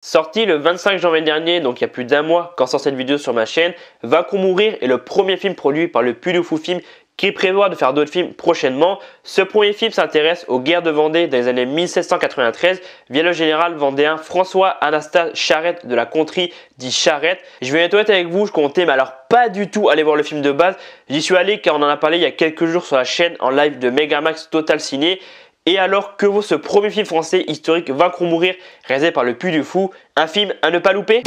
Sorti le 25 janvier dernier, donc il y a plus d'un mois quand sort cette vidéo sur ma chaîne, Vaincre ou mourir est le premier film produit par le Puy du Fou Film qui prévoit de faire d'autres films prochainement. Ce premier film s'intéresse aux guerres de Vendée dans les années 1793 via le général vendéen François Anastase Charette de la Contrie dit Charette. Je vais être honnête avec vous, je comptais mais alors pas du tout aller voir le film de base. J'y suis allé car on en a parlé il y a quelques jours sur la chaîne en live de Megamax Total Ciné. Et alors, que vaut ce premier film français historique Vaincre ou mourir réalisé par le Puy du Fou, un film à ne pas louper?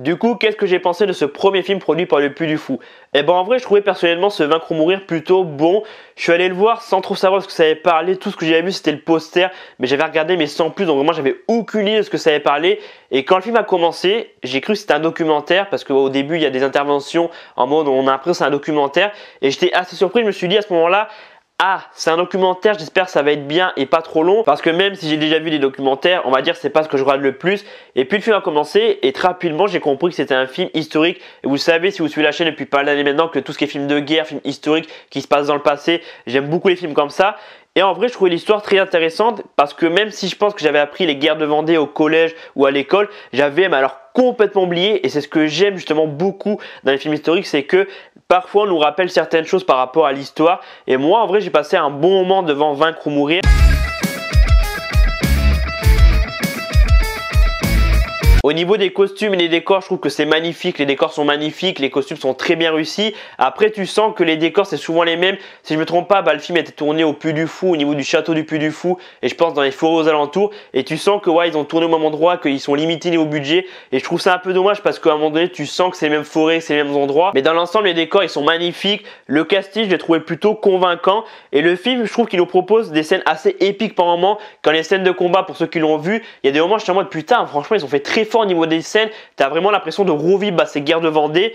Du coup, qu'est-ce que j'ai pensé de ce premier film produit par le Puy du Fou? Eh ben en vrai, je trouvais personnellement ce Vaincre ou mourir plutôt bon. Je suis allé le voir sans trop savoir de ce que ça avait parlé. Tout ce que j'avais vu, c'était le poster, mais j'avais regardé mais sans plus, donc vraiment j'avais aucune idée de ce que ça avait parlé. Et quand le film a commencé, j'ai cru que c'était un documentaire parce qu'au début, il y a des interventions en mode on a l'impression que c'est un documentaire. Et j'étais assez surpris, je me suis dit à ce moment-là, ah, c'est un documentaire, j'espère que ça va être bien et pas trop long. Parce que même si j'ai déjà vu des documentaires, on va dire que c'est pas ce que je regarde le plus. Et puis le film a commencé et très rapidement j'ai compris que c'était un film historique. Et vous savez, si vous suivez la chaîne depuis pas mal d'années maintenant, que tout ce qui est film de guerre, film historique qui se passe dans le passé, j'aime beaucoup les films comme ça. Et en vrai, je trouvais l'histoire très intéressante parce que même si je pense que j'avais appris les guerres de Vendée au collège ou à l'école, j'avais alors complètement oublié. Et c'est ce que j'aime justement beaucoup dans les films historiques, c'est que parfois on nous rappelle certaines choses par rapport à l'histoire. Et moi, en vrai, j'ai passé un bon moment devant Vaincre ou mourir. Au niveau des costumes et des décors, je trouve que c'est magnifique. Les décors sont magnifiques, les costumes sont très bien réussis. Après, tu sens que les décors, c'est souvent les mêmes. Si je me trompe pas, le film a été tourné au Puy du Fou, au niveau du château du Puy du Fou, et je pense dans les forêts aux alentours. Et tu sens que ouais, ils ont tourné au même endroit, qu'ils sont limités niveau budget. Et je trouve ça un peu dommage parce qu'à un moment donné, tu sens que c'est les mêmes forêts, c'est les mêmes endroits. Mais dans l'ensemble, les décors, ils sont magnifiques. Le casting, je l'ai trouvé plutôt convaincant. Et le film, je trouve qu'il nous propose des scènes assez épiques par moments. Quand les scènes de combat, pour ceux qui l'ont vu, il y a des moments, je suis en mode putain, franchement, ils ont fait très fort au niveau des scènes. T'as vraiment l'impression de revivre ces guerres de Vendée.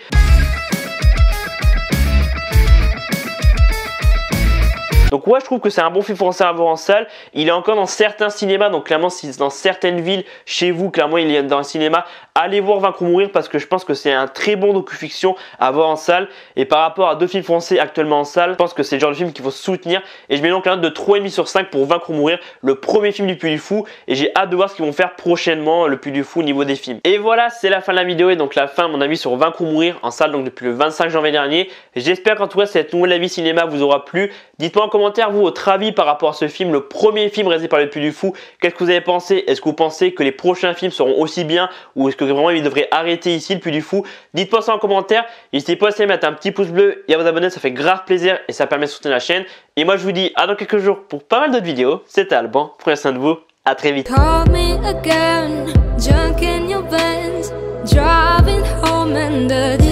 Donc ouais, je trouve que c'est un bon film français à voir en salle. Il est encore dans certains cinémas, donc clairement si c'est dans certaines villes chez vous, clairement il est dans un cinéma, allez voir Vaincre ou mourir parce que je pense que c'est un très bon docu-fiction à voir en salle. Et par rapport à deux films français actuellement en salle, je pense que c'est le genre de film qu'il faut soutenir. Et je mets donc la note de 3,5 sur 5 pour Vaincre ou mourir, le premier film du Puy du Fou. Et j'ai hâte de voir ce qu'ils vont faire prochainement, le Puy du Fou au niveau des films. Et voilà, c'est la fin de la vidéo et donc la fin de mon avis sur Vaincre ou mourir en salle donc depuis le 25 janvier dernier. J'espère qu'en tout cas cette nouvelle avis cinéma vous aura plu. Dites-moi en commentaire vous votre avis par rapport à ce film, le premier film réalisé par le Puy du Fou. Qu'est-ce que vous avez pensé? Est-ce que vous pensez que les prochains films seront aussi bien ou est-ce que vraiment il devrait arrêter ici le Puy du Fou? Dites-moi ça en commentaire. N'hésitez pas à mettre un petit pouce bleu et à vous abonner, ça fait grave plaisir et ça permet de soutenir la chaîne. Et moi je vous dis à dans quelques jours pour pas mal d'autres vidéos. C'était Alban, prenez soin de vous, à très vite. Call me again, junk in your Benz, driving home under the